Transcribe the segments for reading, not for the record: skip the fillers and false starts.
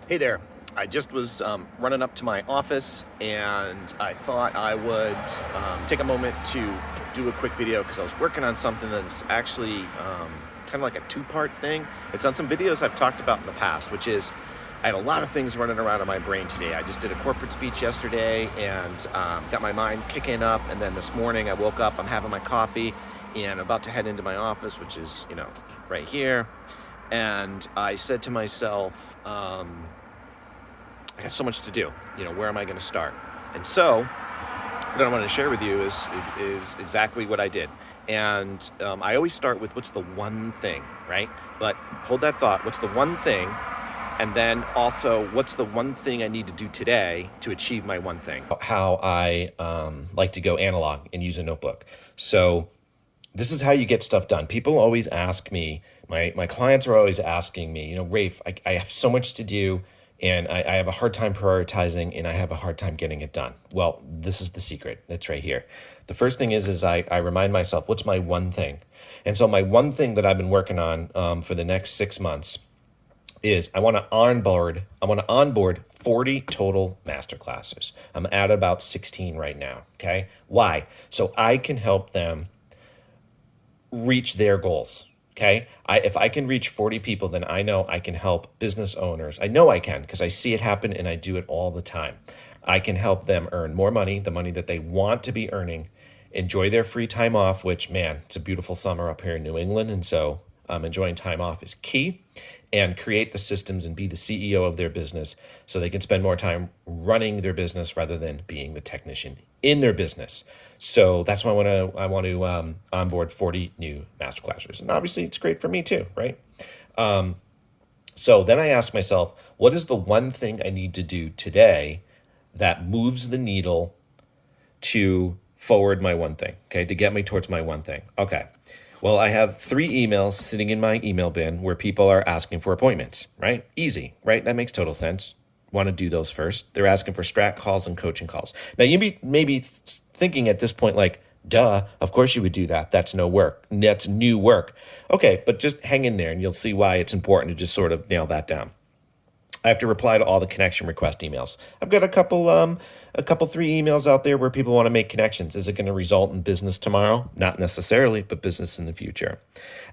Hey there. I just was running up to my office and I thought I would take a moment to do a quick video because I was working on something that's actually kind of like a two-part thing. It's on some videos I've talked about in the past, which is I had a lot of things running around in my brain today. I just did a corporate speech yesterday and got my mind kicking up. And then this morning I woke up, I'm having my coffee and about to head into my office, which is, right here. And I said to myself, I got so much to do. Where am I going to start? And so, what I want to share with you is exactly what I did. And I always start with what's the one thing, right? But hold that thought. What's the one thing? And then also, what's the one thing I need to do today to achieve my one thing? How I like to go analog and use a notebook. So this is how you get stuff done. People always ask me, my clients are always asking me, Rafe, I have so much to do and I have a hard time prioritizing and I have a hard time getting it done. Well, this is the secret. It's right here. The first thing is I remind myself, what's my one thing? And so my one thing that I've been working on for the next 6 months is I want to onboard 40 total masterclasses. I'm at about 16 right now. Okay. Why? So I can help them reach their goals. Okay. If I can reach 40 people, then I know I can help business owners. I know I can because I see it happen and I do it all the time. I can help them earn more money, the money that they want to be earning, enjoy their free time off, which, man, it's a beautiful summer up here in New England. And so enjoying time off is key, and create the systems and be the CEO of their business so they can spend more time running their business rather than being the technician in their business. So that's why I want to onboard 40 new masterclassers. And obviously it's great for me too, right? So then I ask myself, what is the one thing I need to do today that moves the needle to forward my one thing, okay, to get me towards my one thing? Okay. Well, I have 3 emails sitting in my email bin where people are asking for appointments, right? Easy, right? That makes total sense. Want to do those first. They're asking for strat calls and coaching calls. Now, you maybe thinking at this point, like, duh, of course you would do that. That's no work. That's new work. Okay, but just hang in there and you'll see why it's important to just sort of nail that down. I have to reply to all the connection request emails. I've got a couple 3 emails out there where people want to make connections. Is it going to result in business tomorrow? Not necessarily, but business in the future.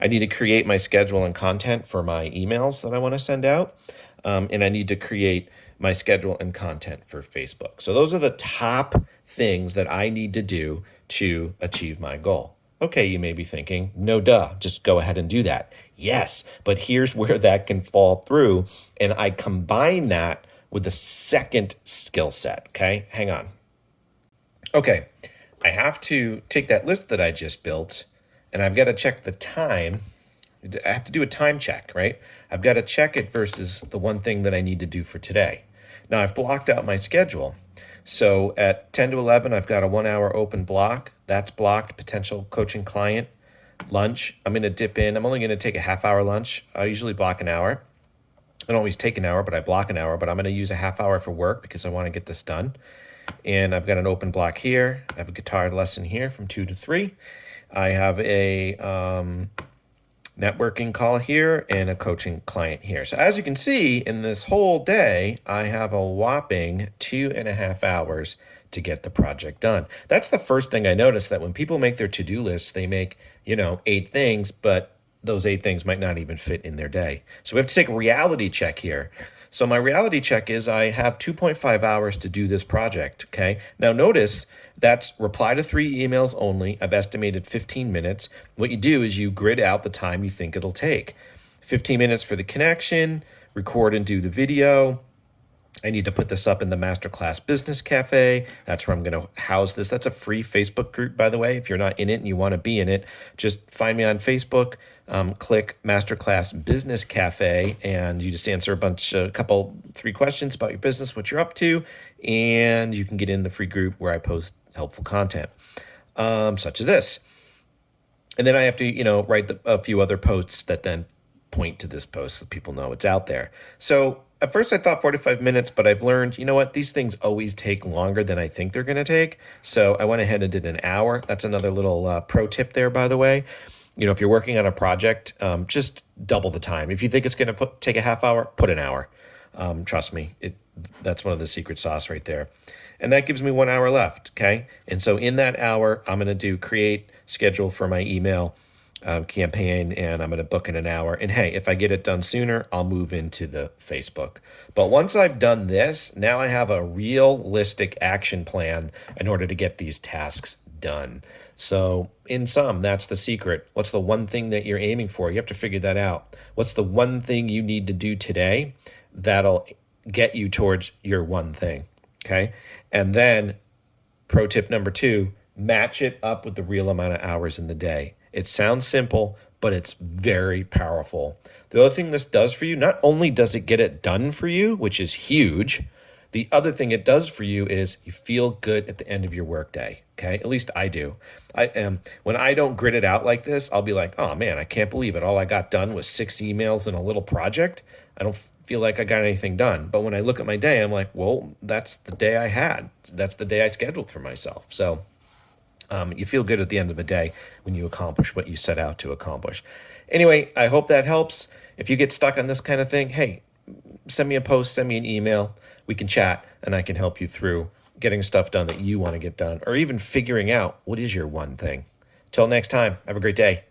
I need to create my schedule and content for my emails that I want to send out. And I need to create my schedule and content for Facebook. So those are the top things that I need to do to achieve my goal. Okay, you may be thinking, no duh, just go ahead and do that. Yes, but here's where that can fall through. And I combine that with the second skill set. Okay, hang on. Okay, I have to take that list that I just built and I've got to check the time. I have to do a time check, right? I've got to check it versus the one thing that I need to do for today. Now I've blocked out my schedule. So at 10 to 11, I've got a 1 hour open block. That's blocked, potential coaching client. Lunch, I'm going to dip in. I'm only going to take a half-hour lunch. I usually block an hour. I don't always take an hour, but I block an hour. But I'm going to use a half hour for work because I want to get this done. And I've got an open block here. I have a guitar lesson here from 2 to 3. I have a networking call here and a coaching client here. So as you can see, in this whole day, I have a whopping 2.5 hours to get the project done. That's the first thing I noticed, that when people make their to-do lists, they make, 8 things, but those 8 things might not even fit in their day. So we have to take a reality check here. So my reality check is I have 2.5 hours to do this project, okay? Now notice that's reply to 3 emails only. I've estimated 15 minutes. What you do is you grid out the time you think it'll take. 15 minutes for the connection, record and do the video. I need to put this up in the Masterclass Business Cafe. That's where I'm going to house this. That's a free Facebook group, by the way. If you're not in it and you want to be in it, just find me on Facebook, click Masterclass Business Cafe, and you just answer a couple, 3 questions about your business, what you're up to, and you can get in the free group where I post helpful content, such as this. And then I have to, write a few other posts that then point to this post so people know it's out there. So at first I thought 45 minutes, but I've learned, these things always take longer than I think they're going to take. So I went ahead and did an hour. That's another little pro tip there, by the way. If you're working on a project, just double the time. If you think it's going to take a half hour, put an hour. Trust me, that's one of the secret sauce right there. And that gives me 1 hour left, okay? And so in that hour, I'm going to do create schedule for my email campaign, and I'm going to book in an hour. And hey, if I get it done sooner, I'll move into the Facebook. But once I've done this, now I have a realistic action plan in order to get these tasks done. So in sum, that's the secret. What's the one thing that you're aiming for? You have to figure that out. What's the one thing you need to do today that'll get you towards your one thing? Okay. And then pro tip number 2, match it up with the real amount of hours in the day. It sounds simple, but it's very powerful. The other thing this does for you, not only does it get it done for you, which is huge, the other thing it does for you is you feel good at the end of your workday. Okay, at least I do. When I don't grit it out like this, I'll be like, oh man, I can't believe it. All I got done was 6 emails and a little project. I don't feel like I got anything done. But when I look at my day, I'm like, well, that's the day I had. That's the day I scheduled for myself. So you feel good at the end of the day when you accomplish what you set out to accomplish. Anyway, I hope that helps. If you get stuck on this kind of thing, hey, send me a post, send me an email. We can chat, and I can help you through getting stuff done that you want to get done, or even figuring out what is your one thing. Till next time, have a great day.